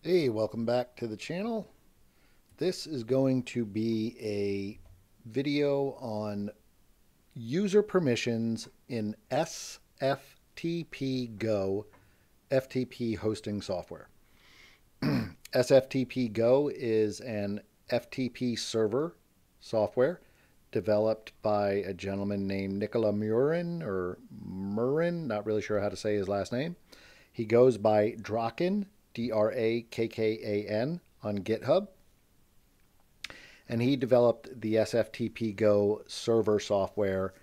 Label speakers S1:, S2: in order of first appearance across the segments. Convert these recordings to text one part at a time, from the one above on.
S1: Hey, welcome back to the channel. This is going to be a video on user permissions in SFTPGo FTP hosting software. SFTPGo is an FTP server software developed by a gentleman named Nicola Murin, not really sure how to say his last name. He goes by Draken, Drakkan, on GitHub. And he developed the SFTPGo server software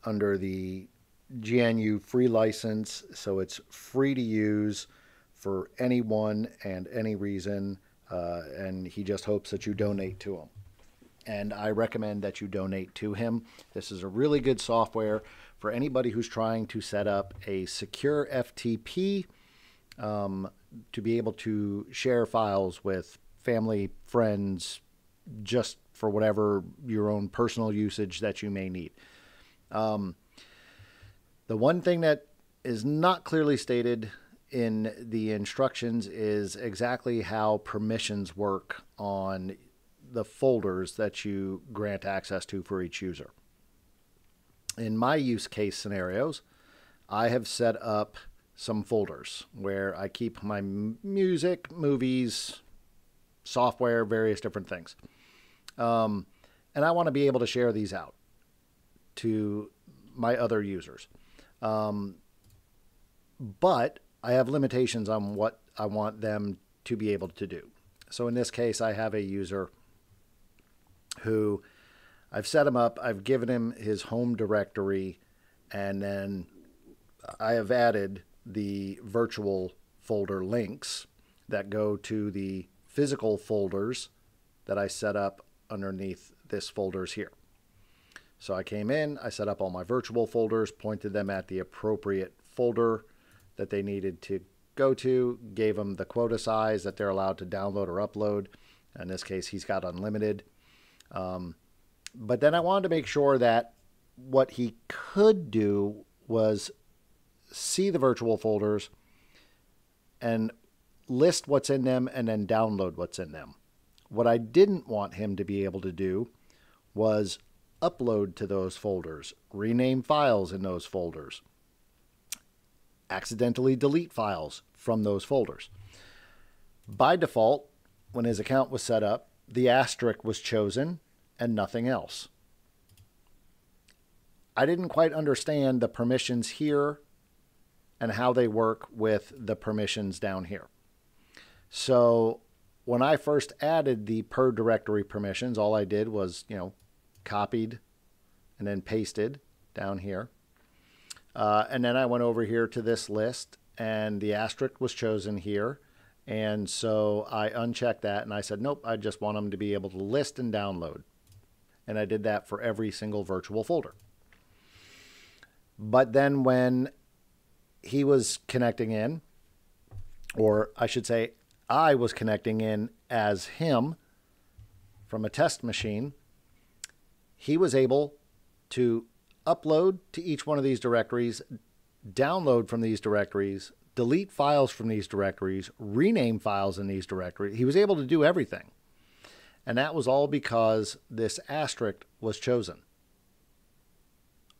S1: under the GNU free license, so it's free to use for anyone and any reason, and he just hopes that you donate to him. And I recommend that you donate to him. This is a really good software for anybody who's trying to set up a secure FTP to be able to share files with family, friends, just for whatever your own personal usage that you may need. The one thing that is not clearly stated in the instructions is exactly how permissions work on the folders that you grant access to for each user. In my use case scenarios, I have set up some folders where I keep my music, movies, software, various different things. And I want to be able to share these out to my other users. But I have limitations on what I want them to be able to do. So in this case, I have a user who I've set him up, I've given him his home directory, and then I have added the virtual folder links that go to the physical folders that I set up underneath this folders here. So I came in, I set up all my virtual folders, pointed them at the appropriate folder that they needed to go to, gave them the quota size that they're allowed to download or upload. In this case, he's got unlimited. But then I wanted to make sure that what he could do was see the virtual folders and list what's in them and then download what's in them. What I didn't want him to be able to do was upload to those folders, rename files in those folders, accidentally delete files from those folders. By default, when his account was set up, the asterisk was chosen and nothing else. I didn't quite understand the permissions here and how they work with the permissions down here. So when I first added the per directory permissions, all I did was, copied and then pasted down here. And then I went over here to this list and the asterisk was chosen here. And so I unchecked that and I said, nope, I just want them to be able to list and download. And I did that for every single virtual folder. But then when he was connecting in, or I should say, I was connecting in as him from a test machine, he was able to upload to each one of these directories, download from these directories, delete files from these directories, rename files in these directories. He was able to do everything. And that was all because this asterisk was chosen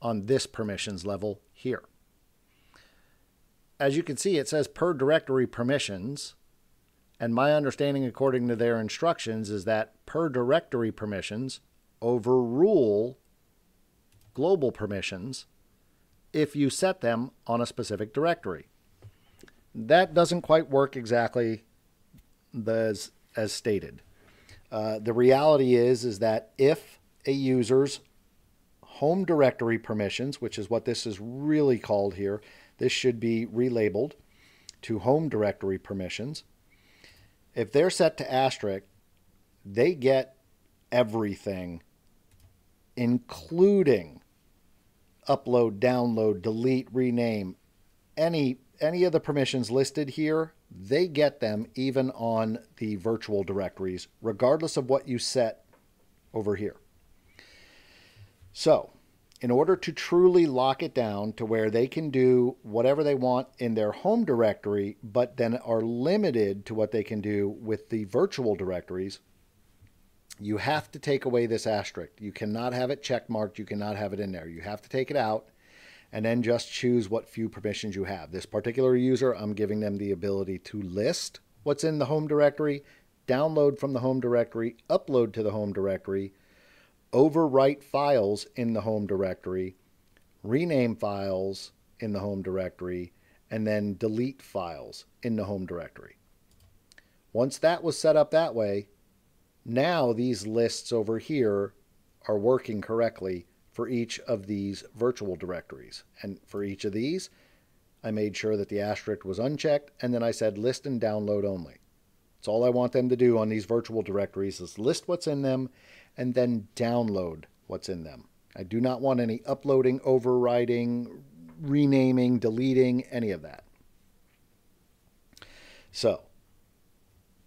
S1: on this permissions level here. As you can see, it says per directory permissions. And my understanding according to their instructions is that per directory permissions overrule global permissions if you set them on a specific directory. That doesn't quite work exactly as stated. The reality is that if a user's home directory permissions, which is what this is really called here, this should be relabeled to home directory permissions. If they're set to asterisk, they get everything, including upload, download, delete, rename, any of the permissions listed here, they get them even on the virtual directories, regardless of what you set over here. So in order to truly lock it down to where they can do whatever they want in their home directory, but then are limited to what they can do with the virtual directories, you have to take away this asterisk. You cannot have it checkmarked. You cannot have it in there. You have to take it out and then just choose what few permissions you have. This particular user, I'm giving them the ability to list what's in the home directory, download from the home directory, upload to the home directory, overwrite files in the home directory, rename files in the home directory, and then delete files in the home directory. Once that was set up that way, now these lists over here are working correctly for each of these virtual directories. And for each of these, I made sure that the asterisk was unchecked, and then I said list and download only. That's all I want them to do on these virtual directories is list what's in them and then download what's in them. I do not want any uploading, overwriting, renaming, deleting, any of that. So,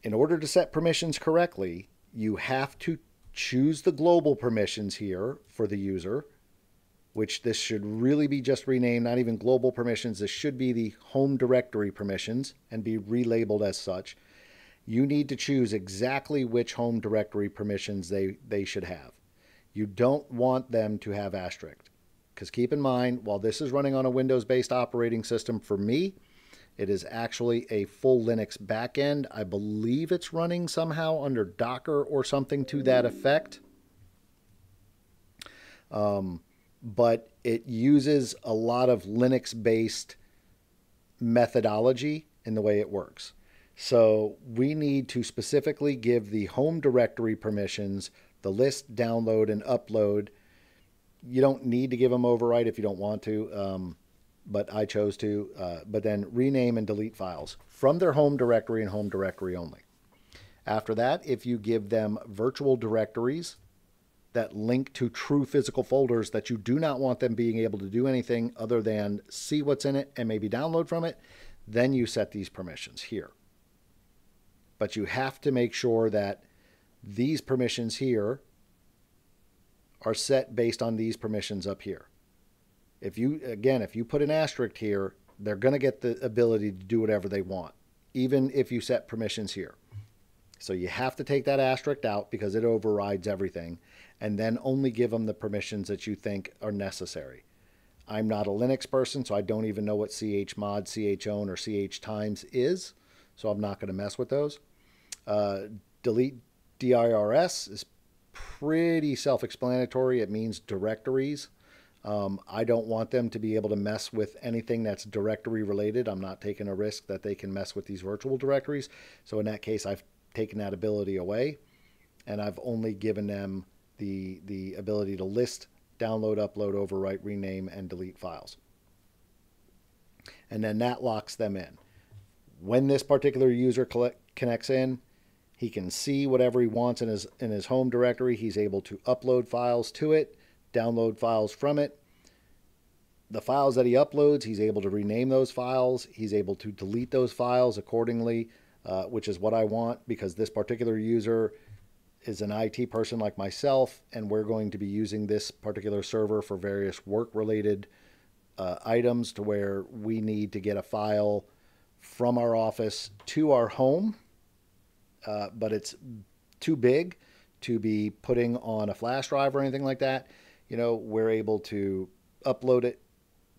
S1: in order to set permissions correctly, you have to choose the global permissions here for the user, which this should really be just renamed, not even global permissions. This should be the home directory permissions and be relabeled as such. You need to choose exactly which home directory permissions they should have. You don't want them to have asterisk. Because keep in mind, while this is running on a Windows-based operating system for me, it is actually a full Linux backend. I believe it's running somehow under Docker or something to that effect. But it uses a lot of Linux-based methodology in the way it works. So we need to specifically give the home directory permissions, the list, download, and upload. You don't need to give them overwrite if you don't want to, but I chose to. But then rename and delete files from their home directory and home directory only. After that, if you give them virtual directories that link to true physical folders that you do not want them being able to do anything other than see what's in it and maybe download from it, then you set these permissions here. But you have to make sure that these permissions here are set based on these permissions up here. If you put an asterisk here, they're going to get the ability to do whatever they want, even if you set permissions here. So you have to take that asterisk out because it overrides everything, and then only give them the permissions that you think are necessary. I'm not a Linux person, so I don't even know what chmod, chown, or chtimes is, so I'm not going to mess with those. Delete dirs is pretty self-explanatory. It means directories. I don't want them to be able to mess with anything that's directory related. I'm not taking a risk that they can mess with these virtual directories. So in that case, I've taken that ability away, and I've only given them the ability to list, download, upload, overwrite, rename, and delete files. And then that locks them in. When this particular user connects in, he can see whatever he wants in his home directory. He's able to upload files to it, download files from it. The files that he uploads, he's able to rename those files. He's able to delete those files accordingly, which is what I want because this particular user is an IT person like myself, and we're going to be using this particular server for various work-related items to where we need to get a file from our office to our home, but it's too big to be putting on a flash drive or anything like that. You know, we're able to upload it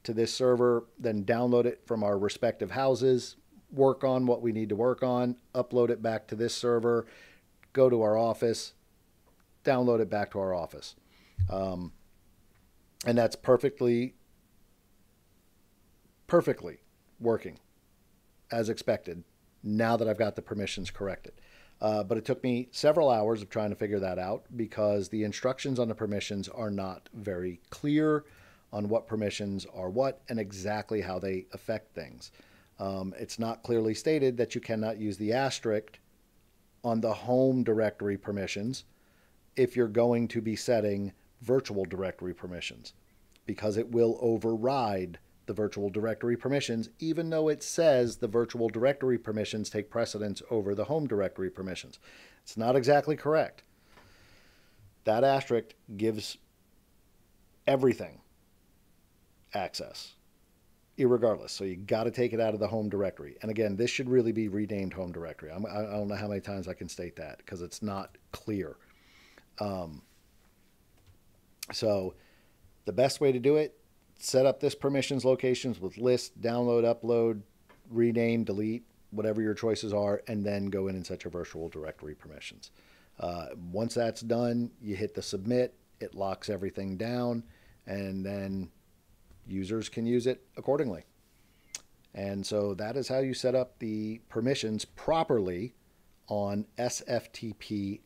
S1: to this server, then download it from our respective houses, work on what we need to work on, upload it back to this server, go to our office, download it back to our office. And that's perfectly working as expected now that I've got the permissions corrected. But it took me several hours of trying to figure that out because the instructions on the permissions are not very clear on what permissions are what and exactly how they affect things. It's not clearly stated that you cannot use the asterisk on the home directory permissions if you're going to be setting virtual directory permissions, because it will override the virtual directory permissions, even though it says the virtual directory permissions take precedence over the home directory permissions. It's not exactly correct. That asterisk gives everything access, irregardless. So you got to take it out of the home directory. And again, this should really be renamed home directory. I don't know how many times I can state that because it's not clear. So the best way to do it, set up this permissions locations with list, download, upload, rename, delete, whatever your choices are, and then go in and set your virtual directory permissions. Once that's done, you hit the submit, it locks everything down, and then users can use it accordingly. And so that is how you set up the permissions properly on SFTPGo.